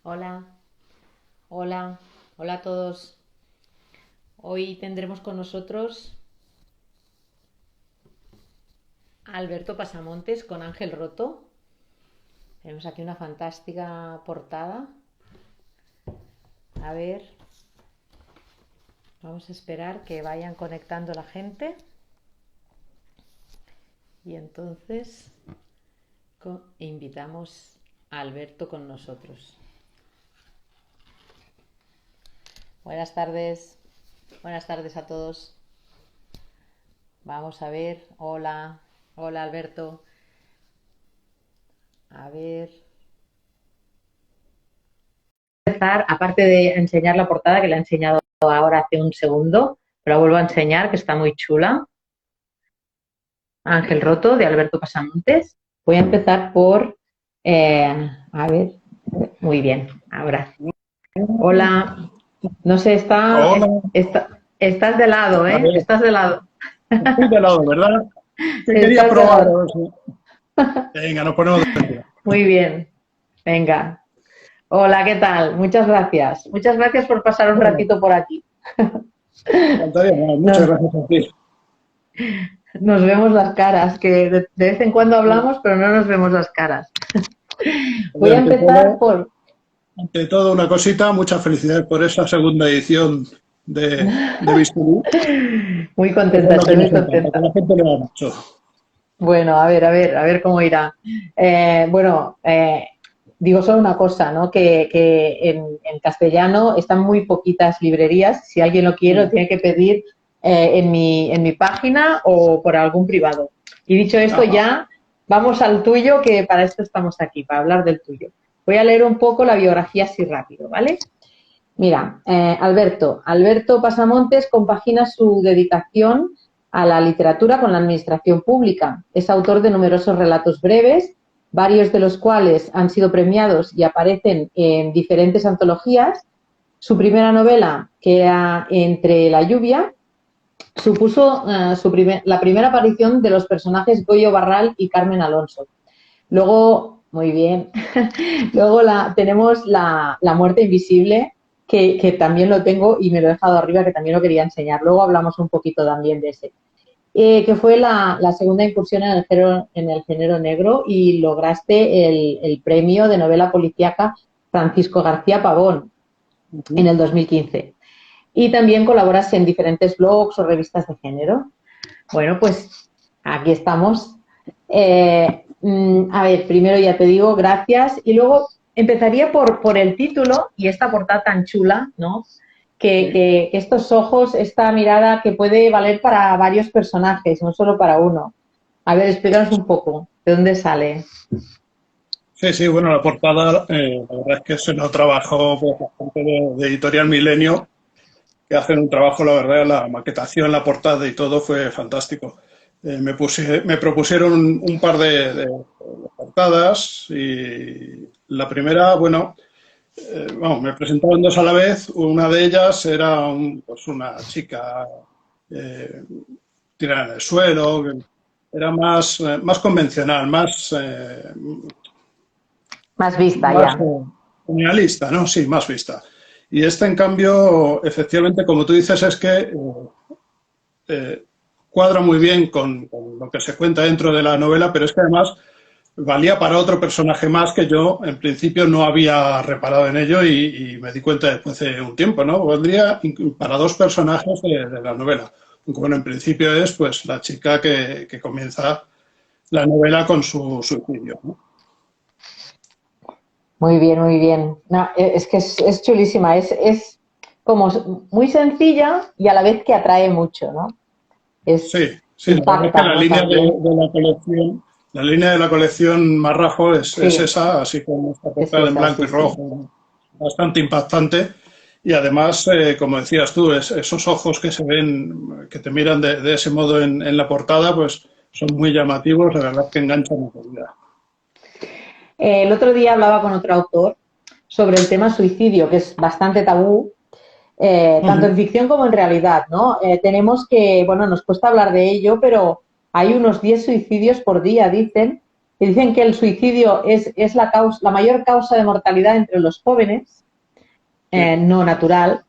Hola, hola, hola a todos. Hoy tendremos con nosotros a Alberto Pasamontes con Ángel Roto. Tenemos aquí una fantástica portada. A ver, vamos a esperar que vayan conectando la gente. Y entonces invitamos a Alberto con nosotros. Buenas tardes a todos. Vamos a ver, hola, hola Alberto. A ver. Empezar, aparte de enseñar la portada que le he enseñado ahora hace un segundo, pero la vuelvo a enseñar, que está muy chula. Ángel Roto, de Alberto Pasamontes. Voy a empezar por, a ver, muy bien, ahora. Hola, no sé, Hola, estás de lado, a ¿eh? ver, Estás de lado, estoy de lado, ¿verdad? Que quería estás de probar. lado. Venga, nos ponemos de pie. Muy bien, venga. Hola, ¿qué tal? Muchas gracias. Muchas gracias por pasar un Bueno, ratito por aquí. faltaría más. Muchas Nos, gracias a ti. nos vemos las caras, que de vez en cuando hablamos, pero no nos vemos las caras. Voy Oye, a empezar por... ante todo una cosita, muchas felicidades por esa segunda edición de Bisturí. Muy Es contenta, bueno estoy que no muy se trata, que contenta. la gente lo ha mucho. Bueno, a ver cómo irá. Bueno, digo solo una cosa, ¿no? Que en castellano están muy poquitas librerías. Si alguien lo quiere, lo tiene que pedir en mi página o por algún privado. Y dicho esto, Ajá. ya vamos al tuyo, que para esto estamos aquí, para hablar del tuyo. Voy a leer un poco la biografía así rápido, ¿vale? Mira, Alberto Pasamontes compagina su dedicación a la literatura con la administración pública. Es autor de numerosos relatos breves, varios de los cuales han sido premiados y aparecen en diferentes antologías. Su primera novela, que era Entre la lluvia, supuso la primera aparición de los personajes Goyo Barral y Carmen Alonso. Luego, muy bien, luego tenemos la muerte invisible, que también lo tengo y me lo he dejado arriba, que también lo quería enseñar. Luego hablamos un poquito también de ese. Que fue la segunda incursión en el género negro y lograste el premio de novela policíaca Francisco García Pavón en Ujú. el 2015. Y también colaboras en diferentes blogs o revistas de género. Bueno, pues aquí estamos. A ver, primero ya te digo gracias y luego empezaría por el título y esta portada tan chula, ¿no? Sí, Que estos ojos, esta mirada que puede valer para varios personajes, no solo para uno. A ver, explícanos un poco, ¿de dónde sale? sí, sí, bueno, la portada, la verdad es que se nos trabajó pues, la gente de Editorial Milenio, que hacen un trabajo, la verdad, la maquetación, la portada y todo fue fantástico. Me propusieron un par de portadas y la primera, bueno, vamos, me presentaron dos a la vez. Una de ellas era pues una chica eh, tirada en el suelo, que era más convencional, Más vista más ya. realista, ¿no? Sí, más vista. Y esta, en cambio, efectivamente, como tú dices, es que eh, cuadra muy bien con lo que se cuenta dentro de la novela, pero es que además valía para otro personaje más que yo en principio no había reparado en ello y me di cuenta después de un tiempo, ¿no? Valdría para dos personajes de la novela. Bueno, en principio es pues la chica que comienza la novela con su suicidio, ¿no? Muy bien, muy bien. No, es que es chulísima, es como muy sencilla y a la vez que atrae mucho, ¿no? Sí, Es sí, la verdad es que impacta, ¿no? También. la línea de la colección Marrajo es Sí, esa, así como esta es portada en esa, blanco sí, y sí. rojo, bastante impactante. Y además, como decías tú, esos ojos que se ven, que te miran de ese modo en la portada, pues son muy llamativos, la verdad que enganchan enseguida. El otro día hablaba con otro autor sobre el tema suicidio, que es bastante tabú, tanto en Ujú. ficción como en realidad, ¿no? Tenemos que, bueno, nos cuesta hablar de ello, pero hay unos 10 suicidios por día, dicen, que dicen que el suicidio es la mayor causa de mortalidad entre los jóvenes, no natural,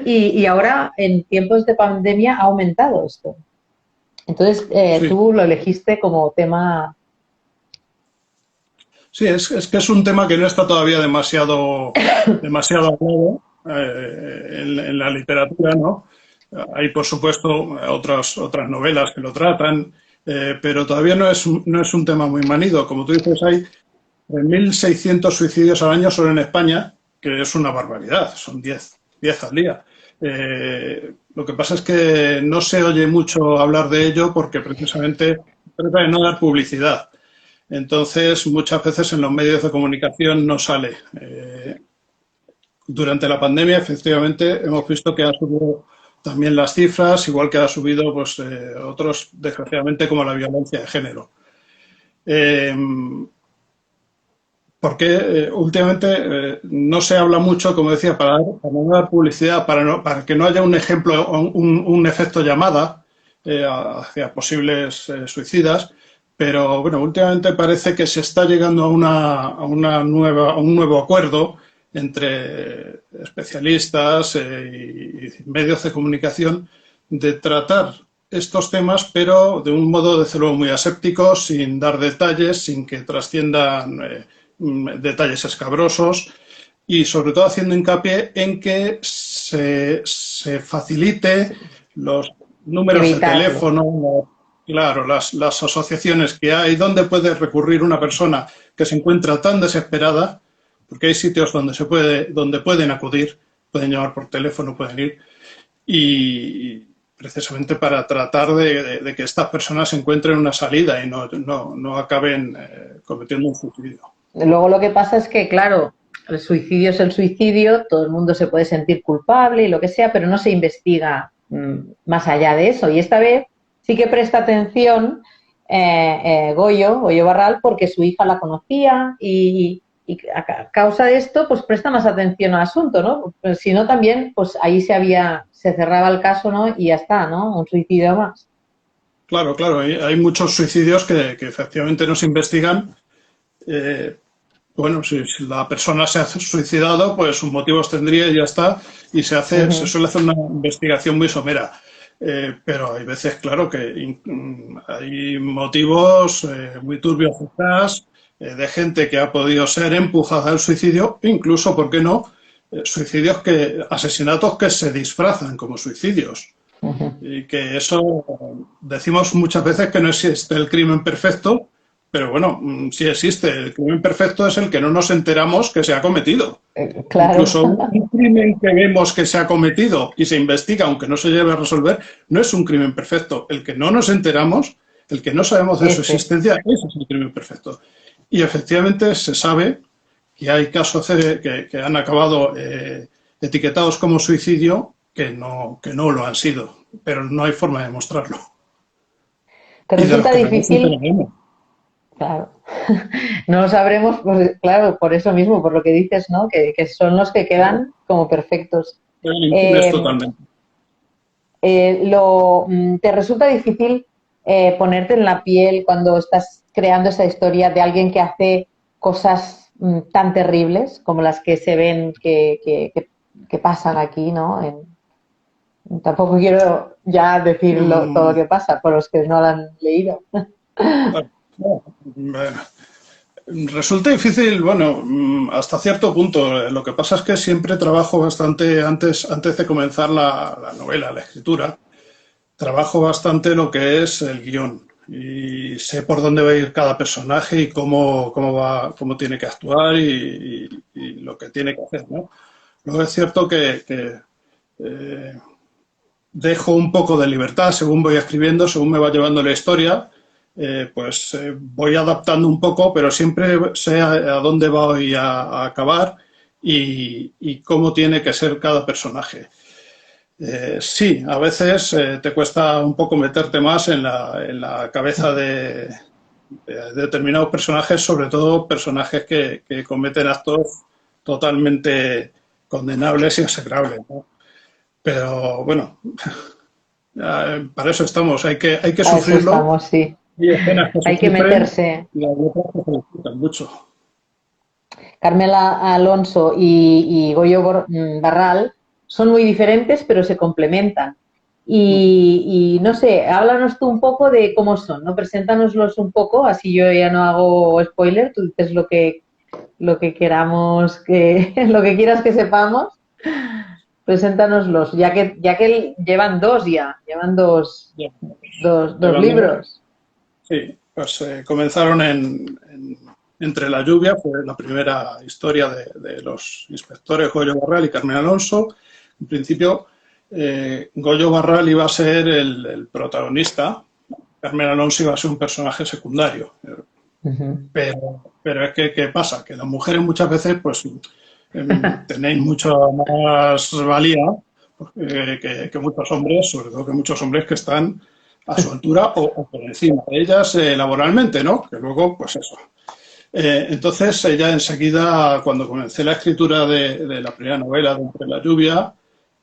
y ahora en tiempos de pandemia ha aumentado esto. Entonces, Sí. tú lo elegiste como tema. Sí, es que es un tema que no está todavía demasiado hablado en la literatura, ¿no? Hay, por supuesto, otras novelas que lo tratan, pero todavía no es un tema muy manido. Como tú dices, hay 1.600 suicidios al año solo en España, que es una barbaridad, son 10 al día. Lo que pasa es que no se oye mucho hablar de ello porque precisamente trata de no dar publicidad. Entonces, muchas veces en los medios de comunicación no sale. Durante la pandemia, efectivamente, hemos visto que ha subido también las cifras, igual que ha subido pues, otros, desgraciadamente, como la violencia de género. Porque últimamente no se habla mucho, como decía, para no dar publicidad, para que no haya un ejemplo, un efecto llamada hacia posibles suicidas. Pero bueno, últimamente parece que se está llegando a un nuevo acuerdo entre especialistas y medios de comunicación de tratar estos temas, pero de un modo, desde luego, muy aséptico, sin dar detalles, sin que trasciendan detalles escabrosos y, sobre todo, haciendo hincapié en que se facilite los números de teléfono, claro, las asociaciones que hay, donde puede recurrir una persona que se encuentra tan desesperada, porque hay sitios donde pueden acudir, pueden llamar por teléfono, pueden ir, y precisamente para tratar de que estas personas encuentren una salida y no acaben cometiendo un suicidio. Luego lo que pasa es que, claro, el suicidio es el suicidio, todo el mundo se puede sentir culpable y lo que sea, pero no se investiga más allá de eso. Y esta vez sí que presta atención Goyo Barral, porque su hija la conocía y a causa de esto, pues presta más atención al asunto, ¿no? Pues, si no, también, pues ahí se cerraba el caso, ¿no? Y ya está, ¿no? Un suicidio más. Claro, hay muchos suicidios que efectivamente no se investigan. Bueno, si la persona se ha suicidado, pues sus motivos tendría y ya está, y se suele hacer una investigación muy somera. Pero hay veces, claro, que hay motivos muy turbios detrás, de gente que ha podido ser empujada al suicidio, incluso, ¿por qué no?, asesinatos que se disfrazan como suicidios. Y que eso, decimos muchas veces que no existe el crimen perfecto, pero bueno, sí existe. El crimen perfecto es el que no nos enteramos que se ha cometido. Claro. Incluso un crimen que vemos que se ha cometido y se investiga, aunque no se lleve a resolver, no es un crimen perfecto. El que no nos enteramos, el que no sabemos de su existencia, ese es el crimen perfecto. Y efectivamente se sabe que hay casos que han acabado etiquetados como suicidio que no lo han sido, pero no hay forma de demostrarlo. ¿Te resulta difícil? Claro. No lo sabremos, pues, claro, por eso mismo, por lo que dices, ¿no? Que son los que quedan como perfectos. Totalmente. ¿Te resulta difícil ponerte en la piel cuando estás creando esa historia de alguien que hace cosas tan terribles como las que se ven que pasan aquí, ¿no? Tampoco quiero ya decir todo lo que pasa por los que no lo han leído. Resulta difícil, bueno, hasta cierto punto. Lo que pasa es que siempre trabajo bastante, antes de comenzar la novela, la escritura, trabajo bastante lo que es el guión. Y sé por dónde va a ir cada personaje y cómo tiene que actuar y lo que tiene que hacer, ¿no? Luego es cierto que dejo un poco de libertad según voy escribiendo, según me va llevando la historia. Voy adaptando un poco, pero siempre sé a dónde voy a acabar y cómo tiene que ser cada personaje. Sí, a veces te cuesta un poco meterte más en la cabeza de determinados personajes, sobre todo personajes que cometen actos totalmente condenables y execrables, ¿no? Pero bueno, para eso estamos, hay que sufrirlo. Eso estamos, sí. hay escenas que se Hay que sufren meterse. y hay otras que se disfrutan mucho. Carmela Alonso y Goyo Barral son muy diferentes, pero se complementan. Y no sé, háblanos tú un poco de cómo son, ¿no? Preséntanoslos un poco, así yo ya no hago spoiler, tú dices lo que queramos que, lo que quieras que sepamos, preséntanoslos, ya que llevan Bien. dos Llevamos, libros. sí, pues comenzaron Entre la lluvia, fue la primera historia de los inspectores Goyo Barral y Carmen Alonso. En principio, Goyo Barral iba a ser el protagonista, Carmen Alonso iba a ser un personaje secundario. Ujú. Pero es que, ¿qué pasa? Que las mujeres muchas veces, pues, tenéis mucho más valía que muchos hombres, sobre todo que muchos hombres que están a su altura o por encima de ellas laboralmente, ¿no? Que luego, pues eso. Entonces, ella enseguida, cuando comencé la escritura de la primera novela, de Entre la lluvia,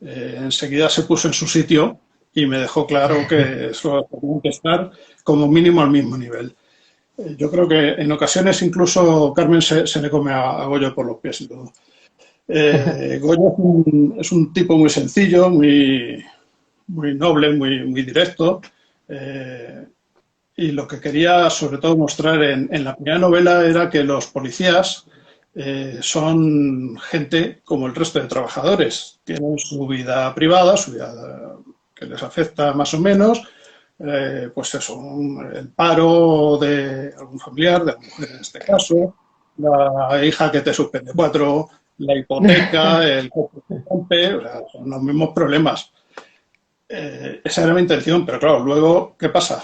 enseguida se puso en su sitio y me dejó claro que eso tenía que estar como mínimo al mismo nivel. Yo creo que en ocasiones incluso Carmen se le come a Goyo por los pies y todo. Goyo es un tipo muy sencillo, muy noble, muy directo. eh, y lo que quería sobre todo mostrar en la primera novela era que los policías son gente como el resto de trabajadores. Tienen su vida privada, su vida que les afecta más o menos, pues eso, el paro de algún familiar, de la mujer en este caso, la hija que te suspende cuatro, la hipoteca, el coche que te rompe, o sea, son los mismos problemas. Esa era mi intención, pero claro, luego, ¿qué pasa?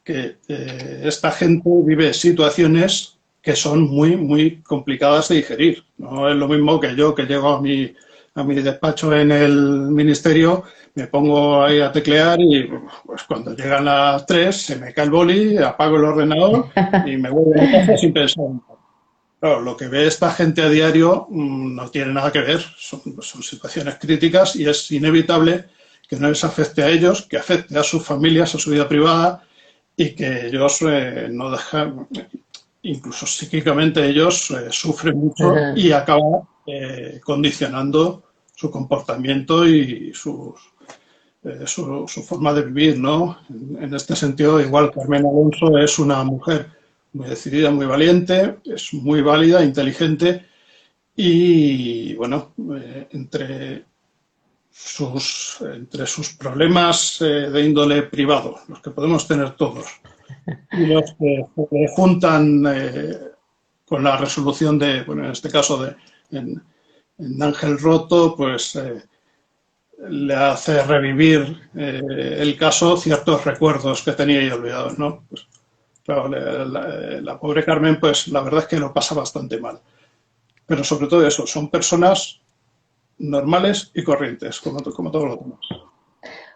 Que esta gente vive situaciones que son muy complicadas de digerir. No es lo mismo que yo que llego a mi despacho en el ministerio, me pongo ahí a teclear y pues cuando llegan las 3 se me cae el boli, apago el ordenador y me voy a mi casa sin pensar. Claro, lo que ve esta gente a diario no tiene nada que ver, son situaciones críticas y es inevitable que no les afecte a ellos, que afecte a sus familias, a su vida privada y que ellos no dejan, incluso psíquicamente ellos sufren mucho y acaba condicionando su comportamiento y su forma de vivir, ¿no? En este sentido, igual Carmen Alonso es una mujer muy decidida, muy valiente, es muy válida, inteligente y, bueno, entre sus problemas de índole privado, los que podemos tener todos, y los que se juntan con la resolución de, bueno, en este caso en Ángel Roto, pues le hace revivir el caso ciertos recuerdos que tenía ahí olvidados, ¿no? Pues, claro, la pobre Carmen, pues la verdad es que lo pasa bastante mal. Pero sobre todo eso, son personas normales y corrientes, como todos los demás.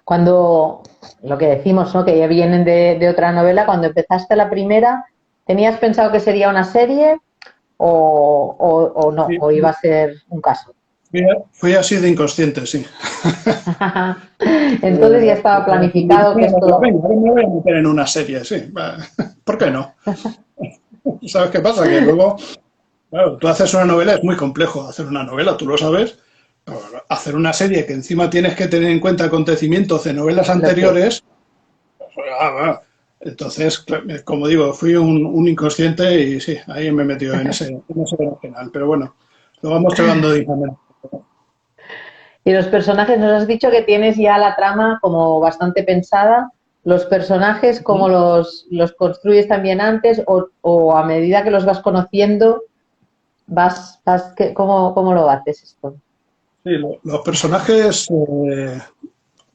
Cuando, lo que decimos, ¿no? Que ya vienen de otra novela, cuando empezaste la primera, ¿tenías pensado que sería una serie o no? Sí, ¿O iba a ser un caso? fui así de inconsciente, sí. Entonces ya estaba planificado que esto... Venga, me voy a meter en una serie, sí. ¿Por qué no? ¿Sabes qué pasa? Que luego, claro, tú haces una novela, es muy complejo hacer una novela, tú lo sabes. Hacer una serie que encima tienes que tener en cuenta acontecimientos de novelas Lo sé. anteriores, entonces, como digo, fui un inconsciente y sí, ahí me he metido en ese final. Pero bueno, lo vamos llevando dignamente. Y los personajes, nos has dicho que tienes ya la trama como bastante pensada. ¿Los personajes, cómo los construyes también antes o a medida que los vas conociendo, cómo lo haces esto? Sí, los personajes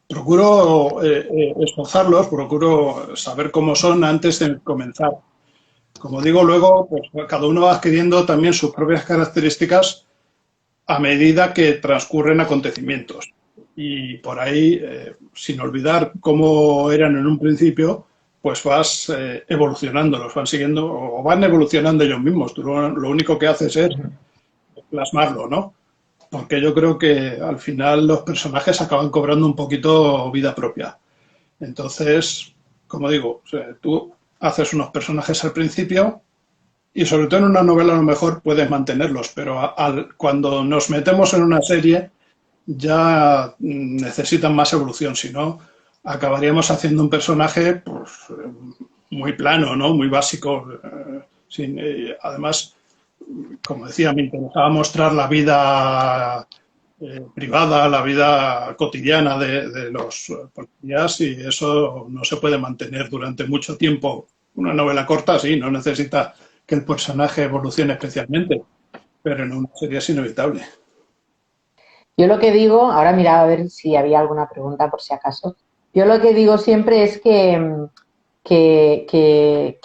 procuro esbozarlos, procuro saber cómo son antes de comenzar. Como digo, luego pues, cada uno va adquiriendo también sus propias características a medida que transcurren acontecimientos. Y por ahí, sin olvidar cómo eran en un principio, pues vas evolucionando, los van siguiendo o van evolucionando ellos mismos. Tú lo único que haces es plasmarlo, ¿no? Porque yo creo que al final los personajes acaban cobrando un poquito vida propia. Entonces, como digo, o sea, tú haces unos personajes al principio y sobre todo en una novela a lo mejor puedes mantenerlos, pero cuando nos metemos en una serie ya necesitan más evolución, si no acabaríamos haciendo un personaje pues, muy plano, ¿no? Muy básico. Además, como decía, me interesaba mostrar la vida privada, la vida cotidiana de los policías y eso no se puede mantener durante mucho tiempo. Una novela corta sí, no necesita que el personaje evolucione especialmente, pero en una serie es inevitable. Yo lo que digo, ahora mira a ver si había alguna pregunta por si acaso. Yo lo que digo siempre es que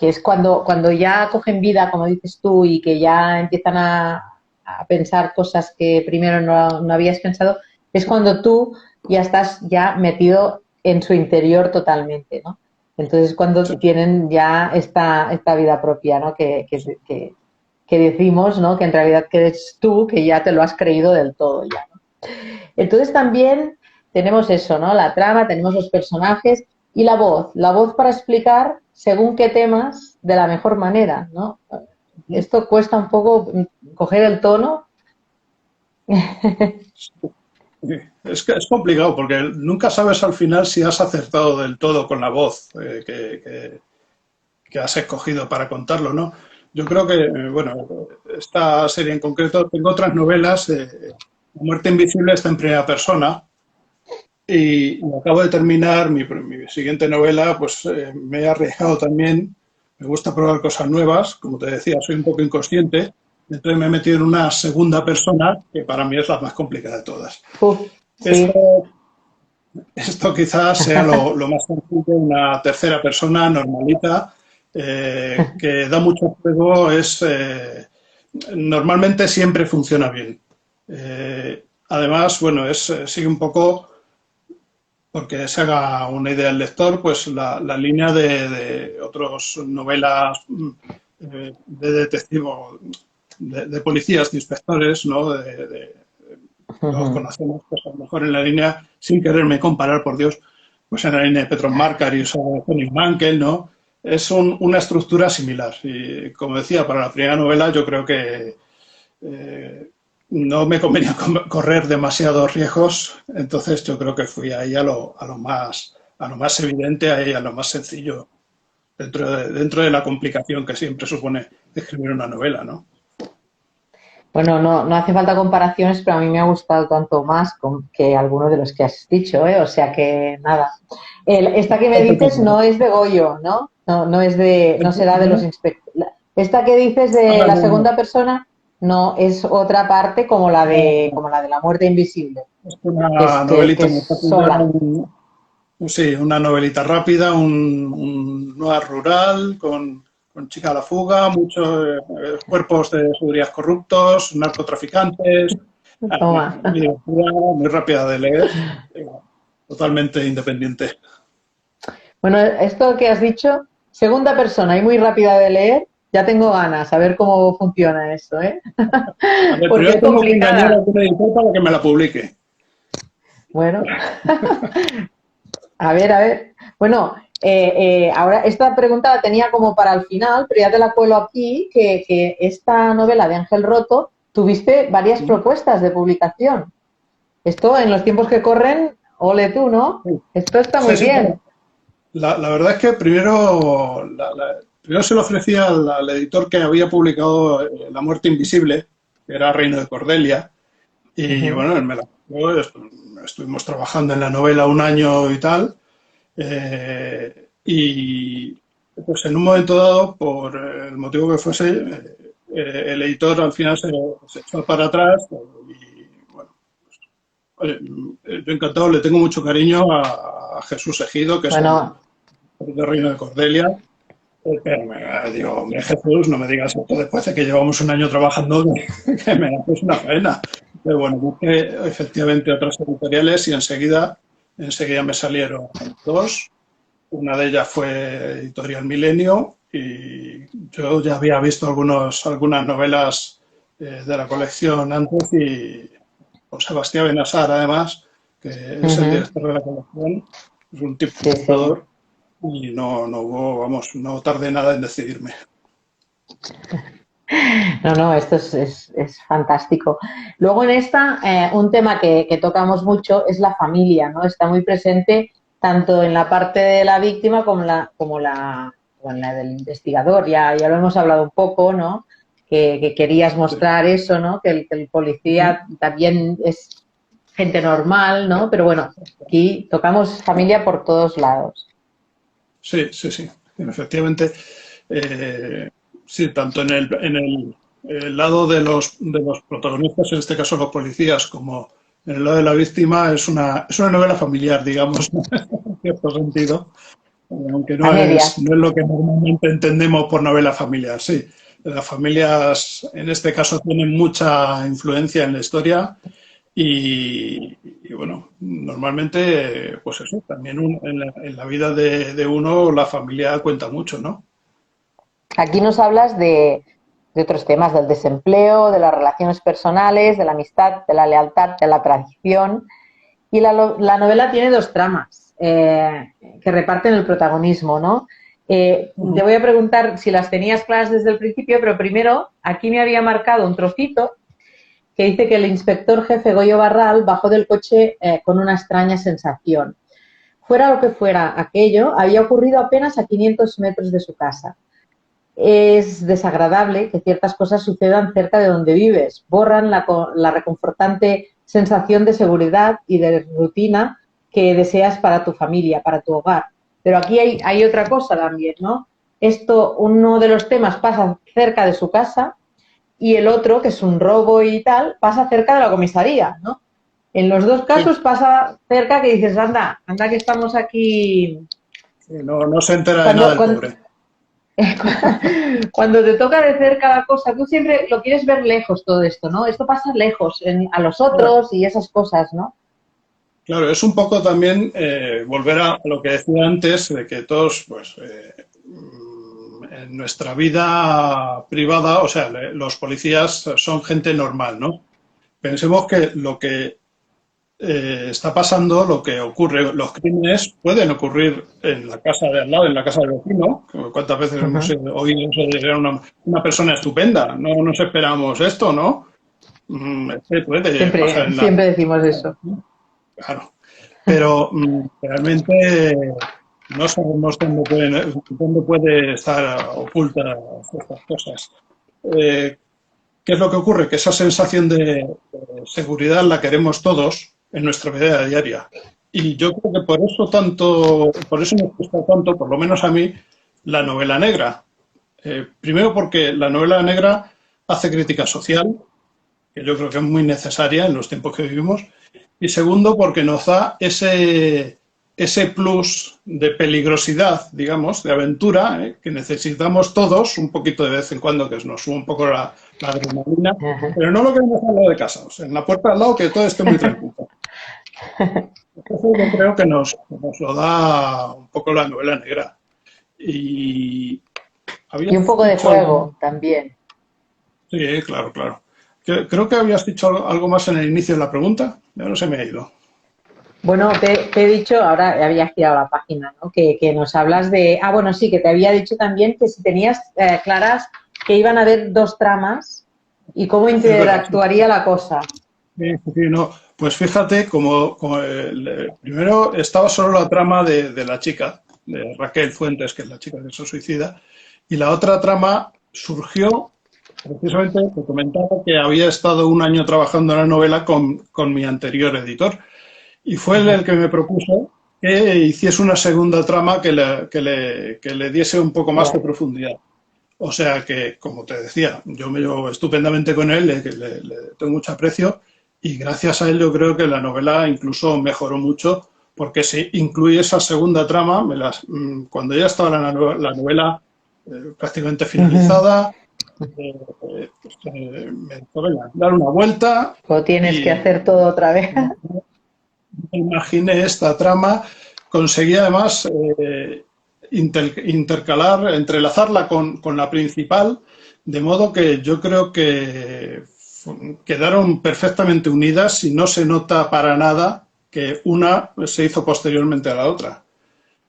es cuando ya cogen vida, como dices tú, y que ya empiezan a pensar cosas que primero no habías pensado, es cuando tú ya estás ya metido en su interior totalmente, ¿no? Entonces cuando Sí. tienen ya esta vida propia, ¿no? Que decimos, ¿no? Que en realidad que eres tú, que ya te lo has creído del todo ya, ¿no? Entonces también tenemos eso, ¿no? La trama, tenemos los personajes y la voz para explicar según qué temas de la mejor manera, ¿no? Esto cuesta un poco coger el tono. Es que es complicado porque nunca sabes al final si has acertado del todo con la voz que has escogido para contarlo, ¿no? Yo creo que, bueno, esta serie en concreto, tengo otras novelas, La muerte invisible está en primera persona y acabo de terminar mi siguiente novela, pues me he arriesgado también, me gusta probar cosas nuevas, como te decía, soy un poco inconsciente, entonces me he metido en una segunda persona que para mí es la más complicada de todas. Sí. Esto quizás sea lo más sencillo, una tercera persona normalita, que da mucho juego, normalmente siempre funciona bien. Además, bueno, sigue un poco, porque se haga una idea el lector, pues la línea de otras novelas de detective, de policías, de inspectores, ¿no? Todos conocemos, pues a lo mejor en la línea, sin quererme comparar, por Dios, pues en la línea de Petros Márkaris o de Henning Mankell, ¿no? Es una estructura similar. Y como decía, para la primera novela yo creo que no me convenía correr demasiados riesgos, entonces yo creo que fui ahí a lo más evidente, ahí a lo más sencillo, dentro de la complicación que siempre supone escribir una novela, ¿no? Bueno, no hace falta comparaciones, pero a mí me ha gustado tanto más que alguno de los que has dicho, ¿eh? O sea que nada. Esta que me dices no es de Goyo, ¿no? No será de los inspectores. Esta que dices de la segunda persona no es otra parte como la de la muerte invisible, Es una que novelita muy es rápida, sola. sí, una novelita rápida, un noir rural con chica a la fuga, muchos cuerpos de seguridad corruptos, narcotraficantes, Toma. muy divertida, muy rápida de leer, totalmente independiente. Bueno, esto que has dicho, segunda persona y muy rápida de leer, ya tengo ganas, a ver cómo funciona eso, ¿eh? A ver, Porque primero es tengo que engañar a complicada. algún editor para que me la publique. Bueno, a ver, a ver. Bueno, ahora esta pregunta la tenía como para el final, pero ya te la cuelo aquí, que esta novela de Ángel Roto tuviste varias propuestas de publicación. Esto en los tiempos que corren, ole tú, ¿no? Esto está Sí, muy sí, bien. la verdad es que primero se lo ofrecía al editor que había publicado La muerte invisible, que era Reino de Cordelia, y Ujú. bueno, él me la dio, estuvimos trabajando en la novela un año y tal, y pues en un momento dado, por el motivo que fuese, el editor al final se echó para atrás y bueno, oye, yo encantado, le tengo mucho cariño a Jesús Ejido, que es el Bueno, de Reino de Cordelia. Pero digo, hombre, Jesús, no me digas esto después de que llevamos un año trabajando, que me haces una faena. Pero bueno, busqué efectivamente otras editoriales y enseguida me salieron dos. Una de ellas fue Editorial Milenio y yo ya había visto algunas novelas de la colección antes y con Sebastián Benassar, además, que es el ujú. director de la colección, es un tipo Sí, sí. encantador y no hubo, vamos, no tardé nada en decidirme. No, no, esto es fantástico. Luego en esta, un tema que tocamos mucho es la familia, ¿no? Está muy presente tanto en la parte de la víctima como en la del investigador. Ya lo hemos hablado un poco, ¿no? Que querías mostrar eso, ¿no? Que el policía también es gente normal, ¿no? Pero bueno, aquí tocamos familia por todos lados. Sí, sí, sí, efectivamente. eh, sí, tanto el lado de los protagonistas, en este caso los policías, como en el lado de la víctima, es una novela familiar, digamos, en cierto sentido, aunque A medias. no es lo que normalmente entendemos por novela familiar. Sí, las familias en este caso tienen mucha influencia en la historia y bueno, normalmente, pues eso, también en la vida de uno la familia cuenta mucho, ¿no? Aquí nos hablas de otros temas, del desempleo, de las relaciones personales, de la amistad, de la lealtad, de la traición. Y la novela tiene dos tramas que reparten el protagonismo, ¿no? Te voy a preguntar si las tenías claras desde el principio, pero primero, aquí me había marcado un trocito que dice que el inspector jefe Goyo Barral bajó del coche con una extraña sensación. Fuera lo que fuera aquello, había ocurrido apenas a 500 metros de su casa. Es desagradable que ciertas cosas sucedan cerca de donde vives, borran la reconfortante sensación de seguridad y de rutina que deseas para tu familia, para tu hogar. Pero aquí hay otra cosa también, ¿no? Uno de los temas pasa cerca de su casa y el otro, que es un robo y tal, pasa cerca de la comisaría, ¿no? En los dos Sí, casos pasa cerca que dices, anda que estamos aquí. sí, no se entera de nada Cuando, el cuando, pobre. Cuando te toca de cerca la cosa, tú siempre lo quieres ver lejos todo esto, ¿no? Esto pasa lejos, a los otros y esas cosas, ¿no? Claro, es un poco también volver a lo que decía antes, de que todos, pues, en nuestra vida privada, o sea, los policías son gente normal, ¿no? Pensemos que lo que está pasando, lo que ocurre, los crímenes pueden ocurrir en la casa de al lado, en la casa del vecino. ¿Cuántas veces Uh hemos -huh. oído eso de que era una persona estupenda? No nos esperamos esto, ¿no? Puede pasar Siempre, en la... siempre decimos eso. Claro. Pero realmente no sabemos dónde puede estar ocultas estas cosas. Eh, ¿Qué es lo que ocurre? Que esa sensación de seguridad la queremos todos en nuestra vida diaria. Y yo creo que por eso me gusta tanto, por lo menos a mí, la novela negra. Primero porque la novela negra hace crítica social, que yo creo que es muy necesaria en los tiempos que vivimos, y segundo porque nos da ese plus de peligrosidad, digamos, de aventura, que necesitamos todos un poquito de vez en cuando, que nos suba un poco la adrenalina, Uh -huh. pero no lo queremos al lado de casa, o sea, en la puerta al lado que todo esté muy tranquilo. Eso yo creo que nos lo da un poco la novela negra. Y Y un habías poco de dicho algo. juego también. Sí, claro, claro. Creo que habías dicho algo más en el inicio de la pregunta. Ya no se me ha ido. Bueno, te he dicho, ahora había girado la página, ¿no? Que nos hablas de... Ah, bueno, sí, que te había dicho también que si tenías claras que iban a haber dos tramas y cómo Es verdad. interactuaría la cosa. Sí, sí, no. Pues fíjate, primero estaba solo la trama de la chica, de Raquel Fuentes, que es la chica que se suicida, y la otra trama surgió precisamente, te comentaba que había estado un año trabajando en la novela con mi anterior editor, y fue él Uh el que me propuso que hiciese una segunda trama que le diese un poco más de -huh. profundidad. O sea que, como te decía, yo me llevo estupendamente con él, le tengo mucho aprecio y gracias a él yo creo que la novela incluso mejoró mucho porque se incluye esa segunda trama, cuando ya estaba la novela prácticamente Uh -huh. finalizada, me dijo, venga, dar una vuelta Lo tienes que y hacer todo otra vez. me imaginé esta trama, conseguí además intercalar, entrelazarla con la principal, de modo que yo creo que quedaron perfectamente unidas y no se nota para nada que una se hizo posteriormente a la otra.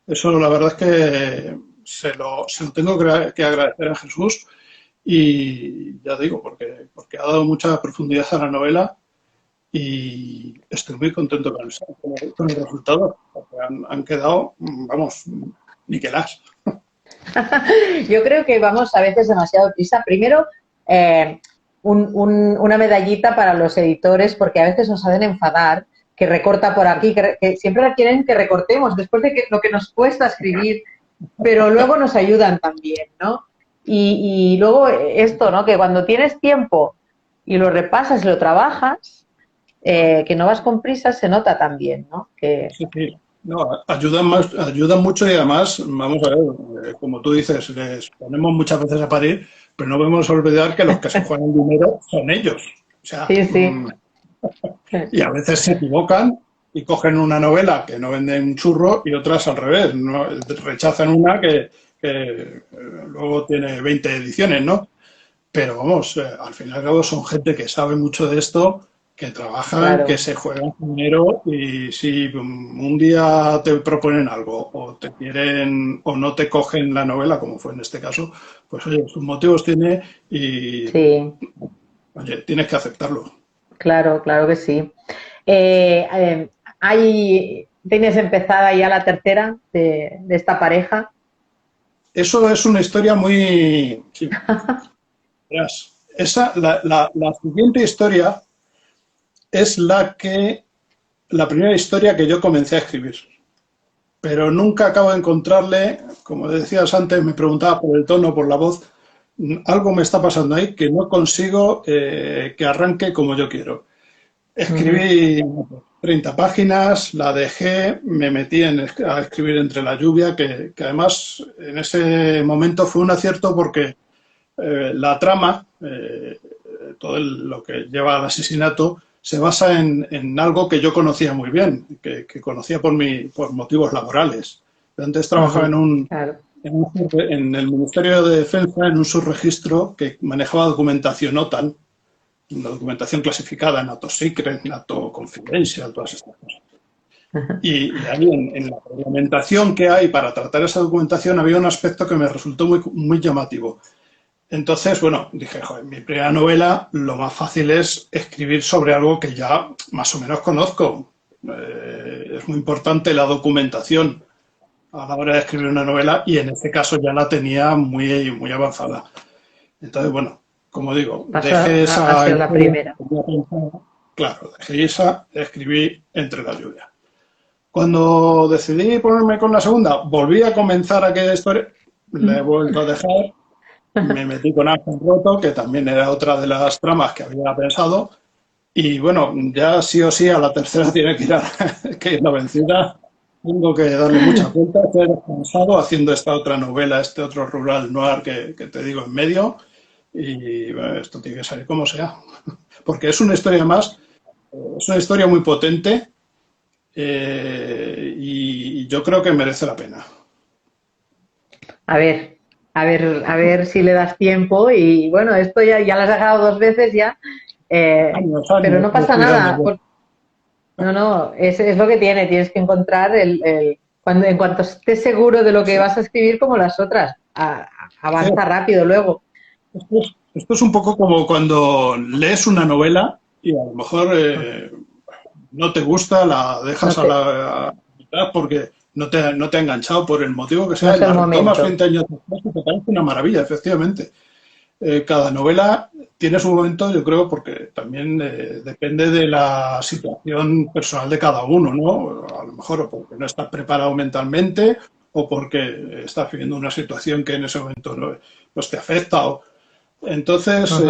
Eso la verdad es que se lo tengo que agradecer a Jesús y ya digo, porque ha dado mucha profundidad a la novela y estoy muy contento con el resultado, porque han quedado, vamos, niqueladas. Yo creo que vamos a veces demasiado prisa. Primero, una medallita para los editores, porque a veces nos hacen enfadar, que recorta por aquí, que siempre quieren que recortemos, después de lo que nos cuesta escribir, pero luego nos ayudan también, ¿no? Y luego esto, ¿no? Que cuando tienes tiempo y lo repasas y lo trabajas, que no vas con prisa, se nota también, ¿no? Que... Sí, sí. No, ayudan mucho y además, vamos a ver, como tú dices, les ponemos muchas veces a parir, pero no debemos olvidar que los que se juegan el dinero son ellos. O sea, Sí, sí. y a veces se equivocan y cogen una novela que no vende un churro y otras al revés, ¿no? Rechazan una que luego tiene 20 ediciones, ¿no? Pero vamos, al fin y al cabo son gente que sabe mucho de esto, que trabajan, Claro. que se juegan dinero y si un día te proponen algo o te quieren o no te cogen la novela, como fue en este caso, pues oye, sus motivos tiene y Sí, oye, tienes que aceptarlo. claro, claro que sí. ¿Tienes empezada ya la tercera de esta pareja? Eso es una historia muy... Sí, verás, la siguiente historia es la primera historia que yo comencé a escribir. Pero nunca acabo de encontrarle, como decías antes, me preguntaba por el tono, por la voz, algo me está pasando ahí que no consigo que arranque como yo quiero. Ujú. Escribí 30 páginas, la dejé, me metí a escribir Entre la lluvia, que además en ese momento fue un acierto porque la trama, todo lo que lleva al asesinato, se basa en algo que yo conocía muy bien, que conocía por motivos laborales. Yo antes trabajaba Ujú. Claro. en el Ministerio de Defensa en un subregistro que manejaba documentación OTAN, una documentación clasificada, NATO Secret, NATO Confidential, todas estas cosas. Y ahí en la reglamentación que hay para tratar esa documentación había un aspecto que me resultó muy llamativo. Entonces, bueno, dije, joder, mi primera novela, lo más fácil es escribir sobre algo que ya más o menos conozco. Es muy importante la documentación a la hora de escribir una novela y en este caso ya la tenía muy avanzada. Entonces, bueno, como digo, dejé A esa ser la historia, primera. claro, dejé esa, escribí Entre la lluvia. Cuando decidí ponerme con la segunda, volví a comenzar aquella historia, la he vuelto a dejar, me metí con Ángel Roto, que también era otra de las tramas que había pensado, y bueno, ya sí o sí a la tercera tiene que ir, que ir la vencida. Tengo que darle mucha cuenta, estoy descansado haciendo esta otra novela, este otro rural noir que te digo en medio, y bueno, esto tiene que salir como sea. Porque es una historia más, es una historia muy potente y yo creo que merece la pena. A ver, a ver si le das tiempo y bueno, esto ya lo has dejado dos veces ya, Años, pero años, no pasa nada. cuidando. No, no, es lo que tiene, tienes que encontrar en cuanto estés seguro de lo que Sí. vas a escribir como las otras, Sí. avanza rápido luego. Esto es un poco como cuando lees una novela y a lo mejor no te gusta, la No dejas te, a mitad porque no te ha enganchado por el motivo que no sea es y el la retomas momento. 20 años después y te parece una maravilla, efectivamente. Cada novela tiene su momento, yo creo, porque también depende de la situación personal de cada uno, ¿no? A lo mejor o porque no estás preparado mentalmente o porque estás viviendo una situación que en ese momento no, pues te afecta. Entonces, Ujú.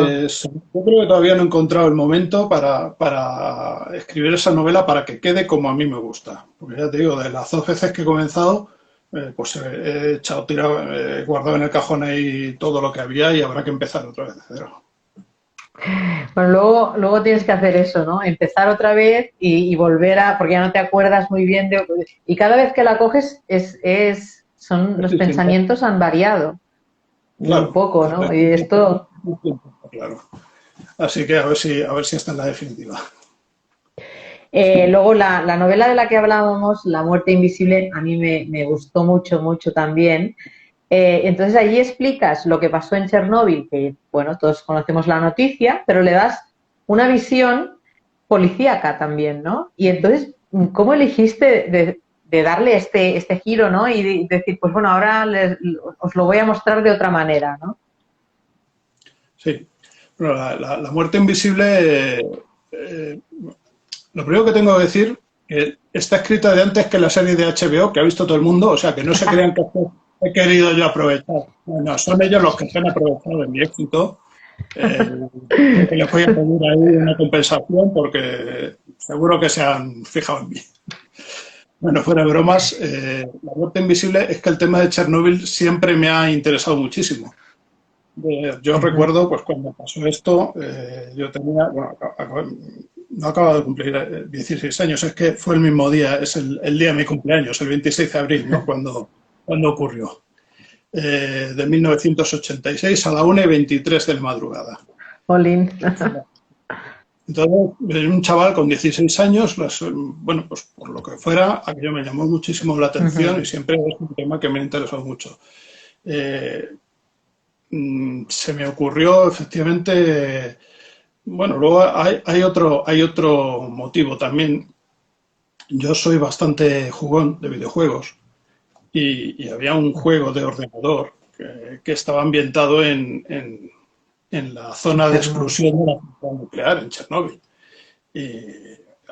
yo creo que todavía no he encontrado el momento para escribir esa novela para que quede como a mí me gusta. Porque ya te digo, de las dos veces que he comenzado, pues he echado tirado, he guardado en el cajón ahí todo lo que había y habrá que empezar otra vez de cero. Bueno, luego tienes que hacer eso, ¿no? Empezar otra vez y volver porque ya no te acuerdas muy bien y cada vez que la coges Es los distinta. pensamientos han variado un Claro, poco, ¿no? Y correcto. esto, Claro. Así que a ver si esta es la definitiva. Luego la novela de la que hablábamos, La muerte invisible, a mí me gustó mucho, mucho también. Entonces allí explicas lo que pasó en Chernóbil, que bueno, todos conocemos la noticia, pero le das una visión policíaca también, ¿no? Y entonces, ¿cómo elegiste de darle este giro, ¿no? Y decir, pues bueno, ahora os lo voy a mostrar de otra manera, ¿no? Sí. Bueno, la muerte invisible, lo primero que tengo que decir, que está escrita de antes que la serie de HBO, que ha visto todo el mundo, o sea, que no se crean que he querido yo aprovechar. No, son ellos los que se han aprovechado de mi éxito. Creo que les voy a pedir ahí una compensación porque seguro que se han fijado en mí. Bueno, fuera de bromas, la muerte invisible es que el tema de Chernóbil siempre me ha interesado muchísimo. Yo recuerdo, pues cuando pasó esto, yo tenía, bueno, no acababa de cumplir 16 años, es que fue el mismo día, es el día de mi cumpleaños, el 26 de abril, ¿no? Cuando ocurrió. De 1986 a la 1:23 de la madrugada. Jolín. Entonces, un chaval con 16 años, bueno, pues por lo que fuera, aquello me llamó muchísimo la atención y siempre es un tema que me ha interesado mucho. Se me ocurrió efectivamente, bueno, luego hay otro motivo también. Yo soy bastante jugón de videojuegos y había un juego de ordenador que estaba ambientado en la zona de exclusión de la central nuclear en Chernóbil. Y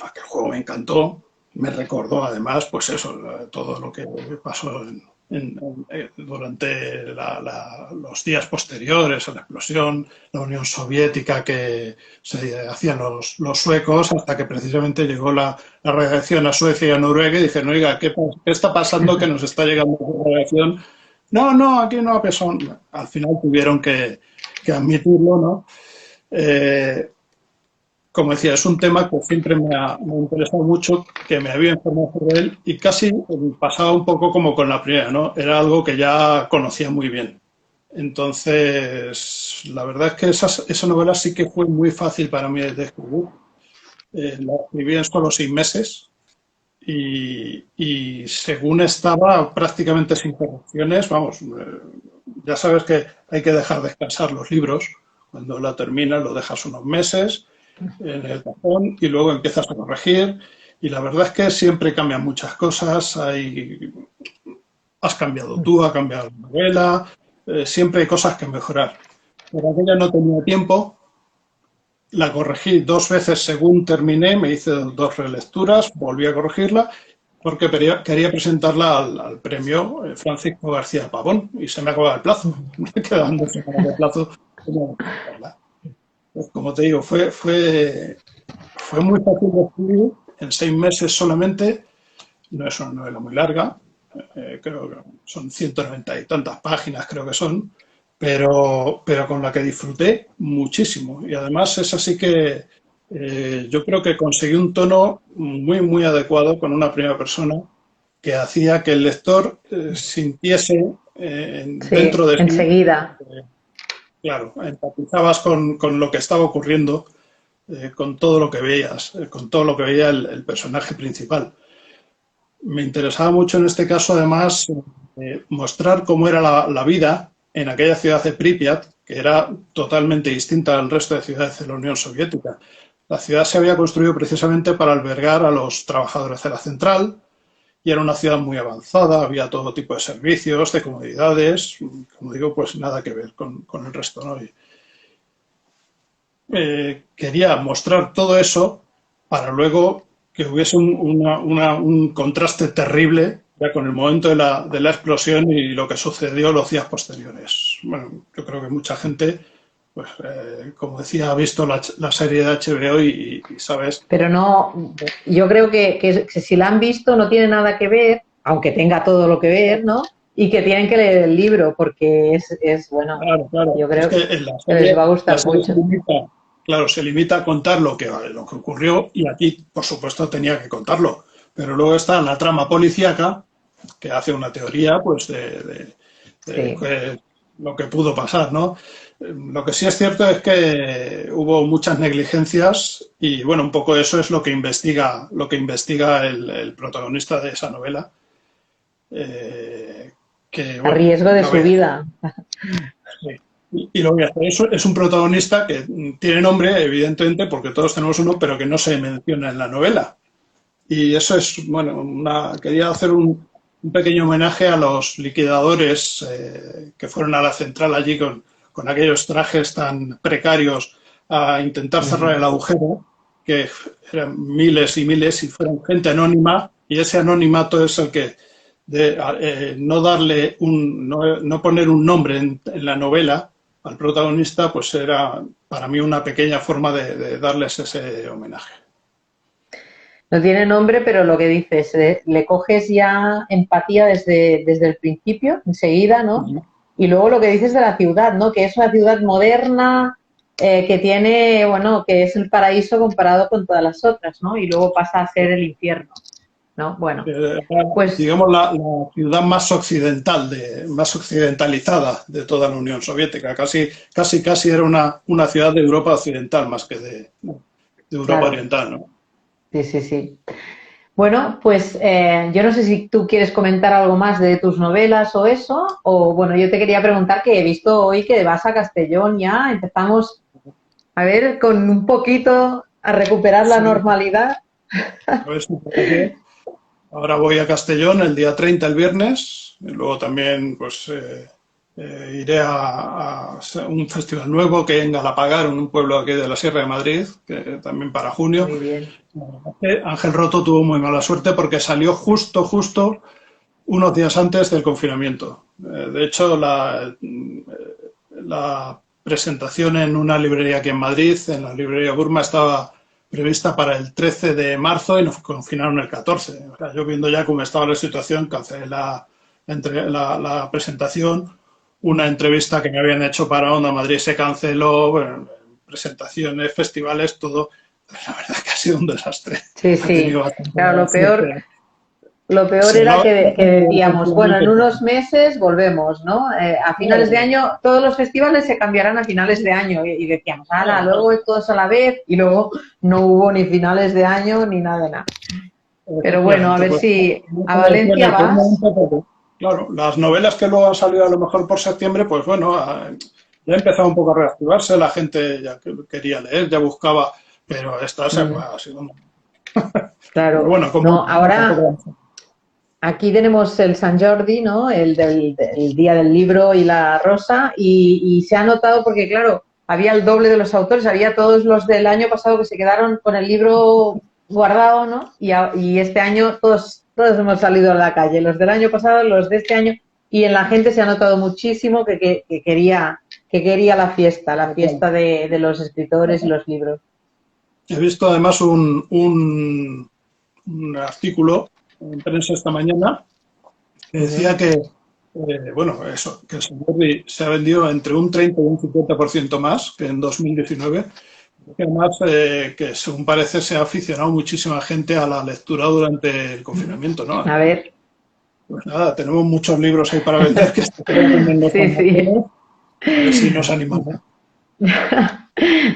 aquel juego me encantó, me recordó además, pues eso, todo lo que pasó durante los días posteriores a la explosión, la Unión Soviética que se hacían los suecos, hasta que precisamente llegó la radiación a Suecia y a Noruega y dijeron, oiga, ¿qué está pasando que nos está llegando la radiación? No, aquí no ha pasado. Al final tuvieron que admitirlo, ¿no? Como decía, es un tema que siempre me ha interesado mucho, que me había informado sobre él y casi pasaba un poco como con la primera, ¿no? Era algo que ya conocía muy bien. Entonces, la verdad es que esa novela sí que fue muy fácil para mí de escribir. La escribí en solo 6 meses y según estaba prácticamente sin correcciones, vamos, ya sabes que hay que dejar descansar los libros. Cuando la terminas lo dejas unos meses en el cajón y luego empiezas a corregir y la verdad es que siempre cambian muchas cosas, has cambiado tú, ha cambiado la novela, siempre hay cosas que mejorar. Pero aquella no tenía tiempo, la corregí 2 veces según terminé, me hice 2 relecturas, volví a corregirla porque quería presentarla al premio Francisco García Pavón y se me acababa el plazo, me quedaban 2 semanas de plazo. Pues como te digo, fue muy fácil de escribir, en 6 meses solamente, no es una novela muy larga, creo que son 190 y tantas páginas, creo que son, pero con la que disfruté muchísimo. Y además es así que yo creo que conseguí un tono muy, muy adecuado con una primera persona que hacía que el lector sintiese dentro de sí. Enseguida. Claro, empatizabas con lo que estaba ocurriendo, con todo lo que veías, con todo lo que veía el personaje principal. Me interesaba mucho en este caso, además, mostrar cómo era la vida en aquella ciudad de Pripyat, que era totalmente distinta al resto de ciudades de la Unión Soviética. La ciudad se había construido precisamente para albergar a los trabajadores de la central y era una ciudad muy avanzada, había todo tipo de servicios, de comodidades, como digo, pues nada que ver con el resto, ¿no? Quería mostrar todo eso para luego que hubiese un contraste terrible ya con el momento de la explosión y lo que sucedió los días posteriores. Bueno, yo creo que mucha gente, pues, como decía, ha visto la serie de HBO y sabes. Pero no, yo creo que si la han visto no tiene nada que ver, aunque tenga todo lo que ver, ¿no? Y que tienen que leer el libro porque es bueno. Claro. Yo creo que les va a gustar mucho. Se limita a contar lo que ocurrió y aquí, por supuesto, tenía que contarlo. Pero luego está la trama policíaca que hace una teoría, pues, lo que pudo pasar, ¿no? Lo que sí es cierto es que hubo muchas negligencias y, bueno, un poco eso es lo que investiga el protagonista de esa novela. Que, A bueno, riesgo de no su voy a hacer. vida. Sí. Y lo voy a hacer. Es un protagonista que tiene nombre, evidentemente, porque todos tenemos uno, pero que no se menciona en la novela. Y eso es, bueno, quería hacer un pequeño homenaje a los liquidadores que fueron a la central allí con aquellos trajes tan precarios a intentar cerrar el agujero, que eran miles y miles y fueron gente anónima, y ese anonimato es el que no darle no poner un nombre en la novela al protagonista, pues era para mí una pequeña forma de darles ese homenaje. No tiene nombre, pero lo que dices, le coges ya empatía desde el principio, enseguida, ¿no? Y luego lo que dices de la ciudad, ¿no? Que es una ciudad moderna, que tiene, bueno, que es el paraíso comparado con todas las otras, ¿no? Y luego pasa a ser el infierno, ¿no? Bueno, pues Digamos la ciudad más occidental, más occidentalizada de toda la Unión Soviética. Casi era una ciudad de Europa occidental más que de Europa claro, oriental, ¿no? sí, sí, sí. Bueno, pues yo no sé si tú quieres comentar algo más de tus novelas o eso, o bueno, yo te quería preguntar que he visto hoy que vas a Castellón ya, empezamos a ver con un poquito a recuperar la Sí, normalidad. pues, ahora voy a Castellón el día 30, el viernes, y luego también pues iré a un festival nuevo que en Galapagar, en un pueblo aquí de la Sierra de Madrid, que también para junio. Muy bien. Ángel Roto tuvo muy mala suerte porque salió justo unos días antes del confinamiento. De hecho, la presentación en una librería aquí en Madrid, en la librería Burma, estaba prevista para el 13 de marzo y nos confinaron el 14. O sea, yo viendo ya cómo estaba la situación, cancelé la presentación. Una entrevista que me habían hecho para Onda Madrid se canceló, bueno, presentaciones, festivales, todo. La verdad que ha sido un desastre. Sí, Ha tenido sí. bastante Claro, mala suerte. lo peor Sí, era no, que decíamos, bueno, en efectivamente, unos meses volvemos, ¿no? A finales de año, todos los festivales se cambiarán a finales de año y decíamos, ala, luego todos a la vez y luego no hubo ni finales de año ni nada de nada. Pero bueno, a efectivamente, ver pues si no a se decía en Valencia el peor vas. momento, porque, claro, las novelas que luego han salido a lo mejor por septiembre, pues bueno, ya empezaba un poco a reactivarse, la gente ya quería leer, ya buscaba, pero esta ha sido pero Claro, bueno, como no, ahora tampoco. aquí tenemos el San Jordi, ¿no? El Día del Libro y la Rosa, y se ha notado porque, claro, había el doble de los autores, había todos los del año pasado que se quedaron con el libro guardado, ¿no? Y este año todos hemos salido a la calle, los del año pasado, los de este año, y en la gente se ha notado muchísimo que quería la fiesta de los escritores y los libros. He visto además un artículo en prensa esta mañana que decía que, bueno, eso, que el Semperdi se ha vendido entre un 30 y un 50% más que en 2019. Que además, que según parece, se ha aficionado muchísima gente a la lectura durante el confinamiento, ¿no? A ver, Pues nada, tenemos muchos libros ahí para vender que están en los sí, sí. almacenes, a ver si nos animamos.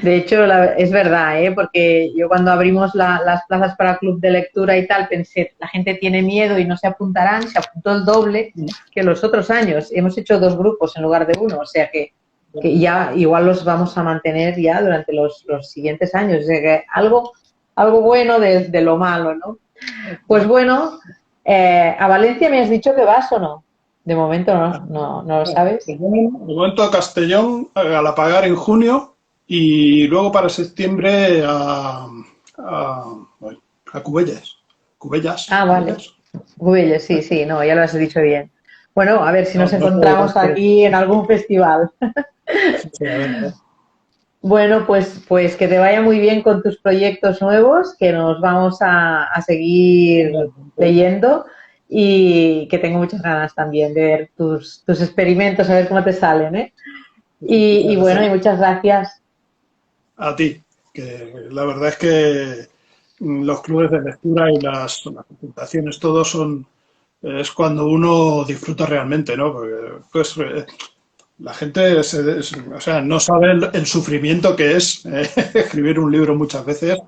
De hecho, es verdad, ¿eh? Porque yo cuando abrimos las plazas para club de lectura y tal, pensé, la gente tiene miedo y no se apuntarán, se apuntó el doble que los otros años. Hemos hecho 2 grupos en lugar de uno, o sea que ya igual los vamos a mantener ya durante los siguientes años. O sea que algo bueno de lo malo, ¿no? Pues bueno, ¿a Valencia me has dicho que vas o no? De momento no lo sabes. De momento a Castellón, a Galapagar en junio y luego para septiembre a, a Cubelles. Ah, vale. Cubellas. Gubelles, sí, sí, no, ya lo has dicho bien. Bueno, a ver si No, nos no encontramos sé, aquí en algún festival. sí, a ver. Bueno, pues que te vaya muy bien con tus proyectos nuevos, que nos vamos a seguir leyendo y que tengo muchas ganas también de ver tus experimentos, a ver cómo te salen, ¿eh? Y Muchas bueno, y gracias muchas gracias. a ti, que la verdad es que los clubes de lectura y las presentaciones, todo es cuando uno disfruta realmente, ¿no? Porque, pues, la gente o sea, no sabe el sufrimiento que es escribir un libro muchas veces,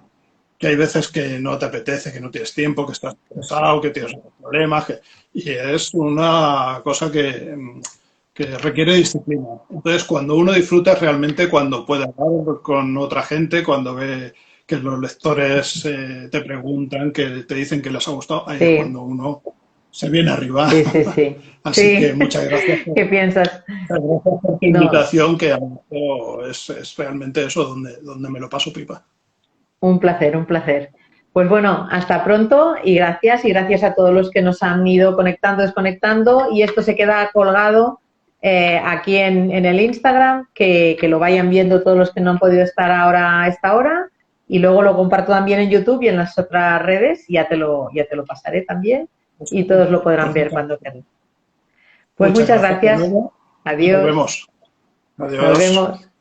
que hay veces que no te apetece, que no tienes tiempo, que estás estresado, que tienes problemas, y es una cosa que requiere disciplina. Entonces, cuando uno disfruta es realmente cuando puede hablar con otra gente, cuando ve que los lectores te preguntan, que te dicen que les ha gustado, ahí es Sí, cuando uno se viene arriba. sí, sí, sí. Así que Sí, muchas gracias ¿qué piensas? por tu No, invitación, que a mí es realmente eso donde me lo paso pipa. un placer, un placer. Pues bueno, hasta pronto y gracias a todos los que nos han ido conectando, desconectando y esto se queda colgado aquí en el Instagram, que lo vayan viendo todos los que no han podido estar ahora a esta hora y luego lo comparto también en YouTube y en las otras redes y ya te lo pasaré también y todos lo podrán ver cuando Perfectamente. quieran. Pues Muchas muchas gracias de gracias, nuevo y nos adiós, vemos. nos Adiós. vemos.